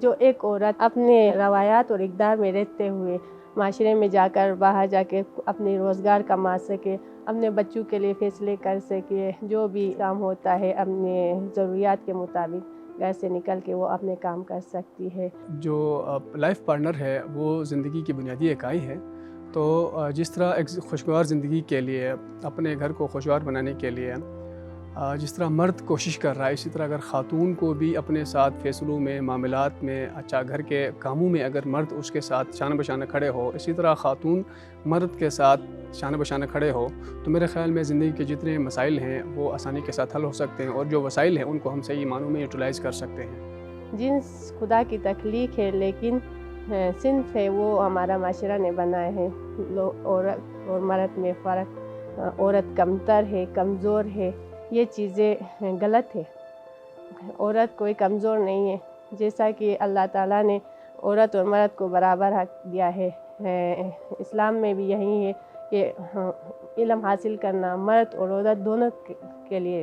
जो एक औरत अपने रवायात और इक़दार में रहते हुए माशरे में जाकर बाहर जाके अपने रोज़गार कमा सके, अपने बच्चों के लिए फ़ैसले कर सके, जो भी काम होता है अपने ज़रूरियात के मुताबिक घर से निकल के वो अपने काम कर सकती है। जो लाइफ पार्टनर है वो ज़िंदगी की बुनियादी इकाई है। तो जिस तरह एक खुशगवार ज़िंदगी के लिए, अपने घर को खुशगवार बनाने के लिए जिस तरह मर्द कोशिश कर रहा है, इसी तरह अगर ख़ातून को भी अपने साथ फ़ैसलों में, मामलात में, अच्छा घर के कामों में अगर मर्द उसके साथ शान बशान खड़े हो, इसी तरह ख़ातून मर्द के साथ शान बशान खड़े हो, तो मेरे ख़्याल में ज़िंदगी के जितने मसाइल हैं वो आसानी के साथ हल हो सकते हैं, और जो वसाइल हैं उनको हम सही मानों में यूटिलाइज़ कर सकते हैं। जिन्स खुदा की तख्लीक है, लेकिन सिन्फ है वो हमारा माशरा ने बनाया है। औरत और मर्द में फ़र्क, औरत कमतर है, कमज़ोर है, ये चीज़ें गलत है। औरत कोई कमज़ोर नहीं है, जैसा कि अल्लाह ताला ने औरत और मर्द को बराबर हक़ दिया है। इस्लाम में भी यही है कि इल्म हासिल करना मर्द और औरत दोनों के लिए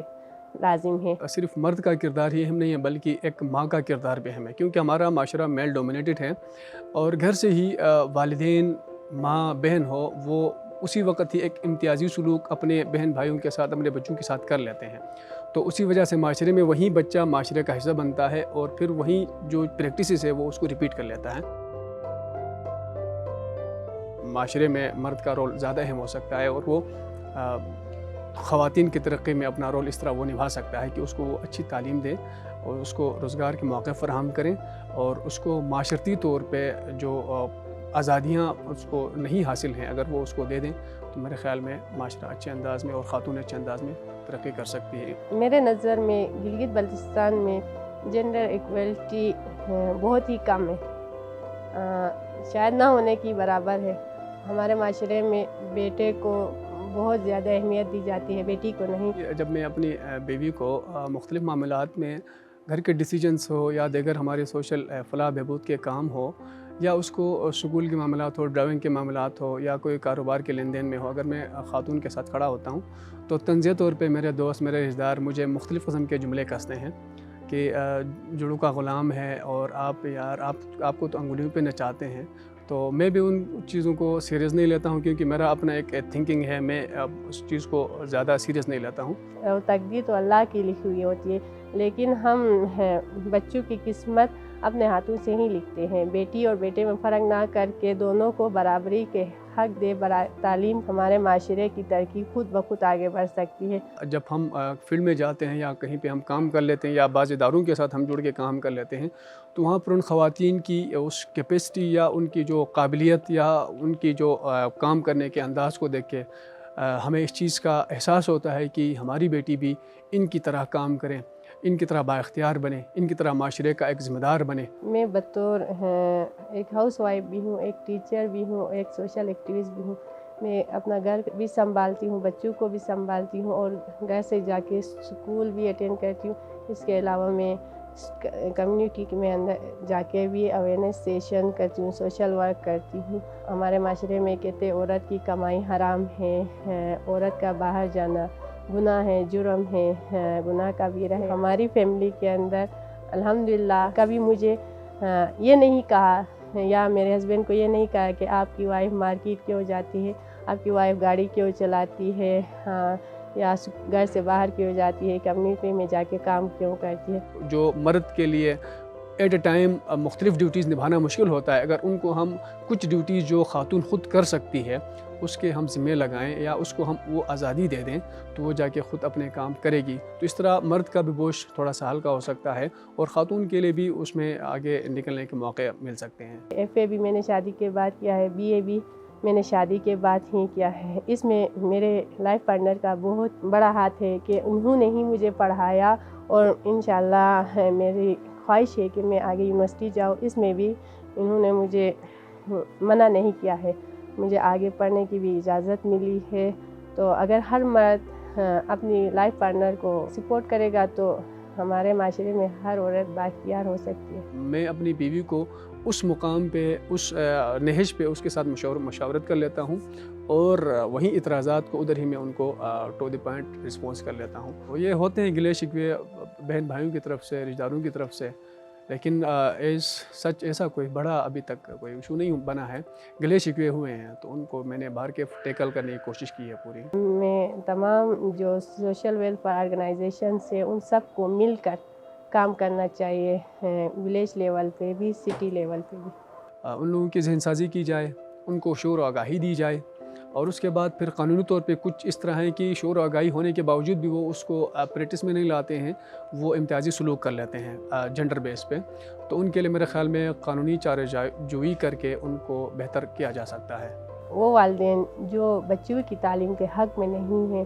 लाजिम है। सिर्फ मर्द का किरदार ही अहम नहीं है, बल्कि एक माँ का किरदार भी अहम है, क्योंकि हमारा माशरा मेल डोमिनेटेड है, और घर से ही वालिदैन, माँ बहन हो, वो उसी वक्त ही एक इम्तियाजी सलूक अपने बहन भाइयों के साथ, अपने बच्चों के साथ कर लेते हैं। तो उसी वजह से माशरे में वही बच्चा माशरे का हिस्सा बनता है, और फिर वही जो प्रैक्टिसेस है वो उसको रिपीट कर लेता है। माशरे में मर्द का रोल ज़्यादा अहम हो सकता है, और वो ख़वातीन की तरक्की में अपना रोल इस तरह वो निभा सकता है कि उसको वो अच्छी तालीम दें, और उसको रोज़गार के मौक़े फ़राहम करें, और उसको माशरती तौर पे जो आज़ादियाँ उसको नहीं हासिल हैं अगर वो उसको दे दें, तो मेरे ख़्याल में माशरा अच्छे अंदाज़ में और ख़ातून अच्छे अंदाज़ में तरक्की कर सकती है। मेरे नज़र में गिलगित बल्तिस्तान में जेंडर इक्वलिटी बहुत ही कम है, शायद ना होने की बराबर है। हमारे माशरे में बेटे को बहुत ज़्यादा अहमियत दी जाती है, बेटी को नहीं। जब मैं अपनी बीवी को मुख्तलिफ़ मामलात में, घर के डिसीजंस हो या दीगर हमारे सोशल फलाह बहबूद के काम हो, या उसको स्कूल के मामलात हो, ड्राइविंग के मामलात हो, या कोई कारोबार के लेन देन में हो, अगर मैं ख़ातून के साथ खड़ा होता हूँ, तो तंज़ीह तौर पे मेरे दोस्त, मेरे रिश्तेदार मुझे मुख्तलिफ़ किस्म के जुमले कसते हैं कि जुड़ों का ग़ुलाम है, और आप यार आपको तो अंगुलियों पे नचाते हैं। तो मैं भी उन चीज़ों को सीरियस नहीं लेता हूँ, क्योंकि मेरा अपना एक थिंकिंग है, मैं अब उस चीज़ को ज़्यादा सीरियस नहीं लेता हूँ। और तकदीर तो अल्लाह की लिखी हुई होती है, लेकिन हम बच्चों की किस्मत अपने हाथों से ही लिखते हैं। बेटी और बेटे में फ़र्क ना करके दोनों को बराबरी के हक़ दे, तालीम हमारे माशरे की तरक्की खुद ब खुद आगे बढ़ सकती है। जब हम फील्ड में जाते हैं या कहीं पे हम काम कर लेते हैं, या बाज़ इदारों के साथ हम जुड़ के काम कर लेते हैं, तो वहाँ पर उन ख़वातीन की उस कैपेसिटी या उनकी जो काबिलियत या उनकी जो काम करने के अंदाज़ को देख के हमें इस चीज़ का एहसास होता है कि हमारी बेटी भी इनकी तरह काम करें, इनकी तरह बाइख्तियार बने, इनकी तरह माशरे का एक ज़िम्मेदार बने। मैं बतौर एक हाउस वाइफ भी हूँ, एक टीचर भी हूँ, एक सोशल एक्टिविस्ट भी हूँ। मैं अपना घर भी संभालती हूँ, बच्चों को भी संभालती हूँ, और घर से जाके स्कूल भी अटेंड करती हूँ। इसके अलावा मैं कम्युनिटी में अंदर जाके भी अवेयरनेस सेशन करती हूँ, सोशल वर्क करती हूँ। हमारे माशरे में कहते हैं औरत की कमाई हराम है, औरत का बाहर जाना गुनाह है, जुर्म है, गुनाह कबीरा है। हमारी फैमिली के अंदर अल्हम्दुलिल्लाह कभी मुझे ये नहीं कहा, या मेरे हस्बैंड को ये नहीं कहा कि आपकी वाइफ मार्केट क्यों जाती है, आपकी वाइफ गाड़ी क्यों चलाती है, या घर से बाहर क्यों जाती है, कम्युनिटी में जाके काम क्यों करती है। जो मर्द के लिए एट ए टाइम मुख्तलिफ़ ड्यूटीज़ निभाना मुश्किल होता है, अगर उनको हम कुछ ड्यूटीज़ जो ख़ातून ख़ुद कर सकती है उसके हम ज़िम्मे लगाएं, या उसको हम वो आज़ादी दे दें, तो वो जाके ख़ुद अपने काम करेगी। तो इस तरह मर्द का भी बोझ थोड़ा सा हल्का हो सकता है, और ख़ातून के लिए भी उसमें आगे निकलने के मौके मिल सकते हैं। FA भी मैंने शादी के बाद किया है, BA भी मैंने शादी के बाद ही किया है। इसमें मेरे लाइफ पार्टनर का बहुत बड़ा हाथ है कि उन्होंने ही मुझे पढ़ाया, और इंशाल्लाह मेरी ख्वाहिश है कि मैं आगे यूनिवर्सिटी जाऊँ। इसमें भी इन्होंने मुझे मना नहीं किया है, मुझे आगे पढ़ने की भी इजाज़त मिली है। तो अगर हर मर्द अपनी लाइफ पार्टनर को सपोर्ट करेगा, तो हमारे माशरे में हर औरत बाइख्तियार हो सकती है। मैं अपनी बीवी को उस मुकाम पे, उस नहज पे उसके साथ मशावरत कर लेता हूँ, और वहीं इतराज़ात को उधर ही मैं उनको टू द पॉइंट रिस्पॉन्स कर लेता हूँ। ये होते हैं गिले शिकवे बहन भाइयों की तरफ से, रिश्तेदारों की तरफ से, لیکن ایز سچ ایسا کوئی بڑا ابھی تک کوئی ایشو نہیں بنا ہے. گلے شکوے ہوئے ہیں تو ان کو میں نے باہر کے ٹیکل کرنے کی کوشش کی ہے پوری. میں تمام جو سوشل ویلفیئر آرگنائزیشنس ہیں ان سب کو مل کر کام کرنا چاہیے، ولیج لیول پہ بھی، سٹی لیول پہ بھی. ان لوگوں کی ذہن سازی کی جائے، ان کو شعور و آگاہی دی جائے، اور اس کے بعد پھر قانونی طور پہ کچھ اس طرح ہے کہ شعور و آگاہی ہونے کے باوجود بھی وہ اس کو پریکٹس میں نہیں لاتے ہیں، وہ امتیازی سلوک کر لیتے ہیں جنڈر بیس پہ. تو ان کے لیے میرے خیال میں قانونی چارہ جوئی کر کے ان کو بہتر کیا جا سکتا ہے. وہ والدین جو بچوں کی تعلیم کے حق میں نہیں ہیں،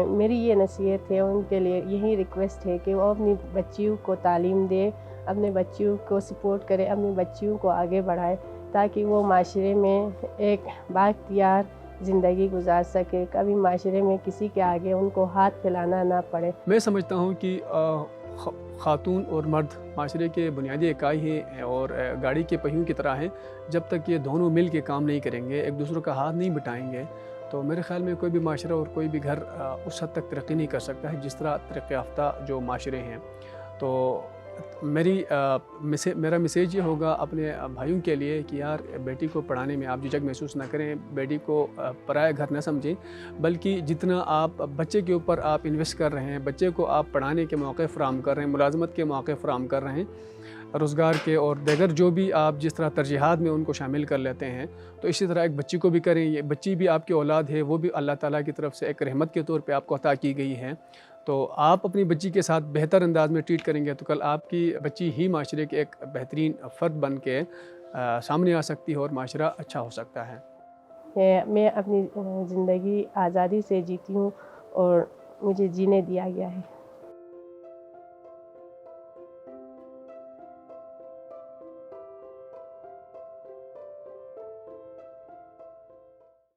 میری یہ نصیحت ہے ان کے لیے، یہی ریکویسٹ ہے کہ وہ اپنی بچیوں کو تعلیم دے، اپنے بچیوں کو سپورٹ کرے، اپنی بچیوں کو آگے بڑھائے تاکہ وہ معاشرے میں ایک بااختیار زندگی گزار سکے، کبھی معاشرے میں کسی کے آگے ان کو ہاتھ پھیلانا نہ پڑے. میں سمجھتا ہوں کہ خاتون اور مرد معاشرے کے بنیادی اکائی ہیں اور گاڑی کے پہیوں کی طرح ہیں. جب تک یہ دونوں مل کے کام نہیں کریں گے، ایک دوسروں کا ہاتھ نہیں بٹائیں گے، تو میرے خیال میں کوئی بھی معاشرہ اور کوئی بھی گھر اس حد تک ترقی نہیں کر سکتا ہے جس طرح ترقی یافتہ جو معاشرے ہیں. تو میرا میسیج یہ ہوگا اپنے بھائیوں کے لیے کہ یار بیٹی کو پڑھانے میں آپ جھجک محسوس نہ کریں، بیٹی کو پرایا گھر نہ سمجھیں، بلکہ جتنا آپ بچے کے اوپر آپ انویسٹ کر رہے ہیں، بچے کو آپ پڑھانے کے موقع فراہم کر رہے ہیں، ملازمت کے موقع فراہم کر رہے ہیں، روزگار کے اور دیگر جو بھی آپ جس طرح ترجیحات میں ان کو شامل کر لیتے ہیں، تو اسی طرح ایک بچی کو بھی کریں. یہ بچی بھی آپ کی اولاد ہے، وہ بھی اللہ تعالیٰ کی طرف سے ایک رحمت کے طور پہ آپ کو عطا کی گئی ہے. تو آپ اپنی بچی کے ساتھ بہتر انداز میں ٹریٹ کریں گے تو کل آپ کی بچی ہی معاشرے کے ایک بہترین فرد بن کے سامنے آ سکتی ہے اور معاشرہ اچھا ہو سکتا ہے. میں اپنی زندگی آزادی سے جیتی ہوں اور مجھے جینے دیا گیا ہے.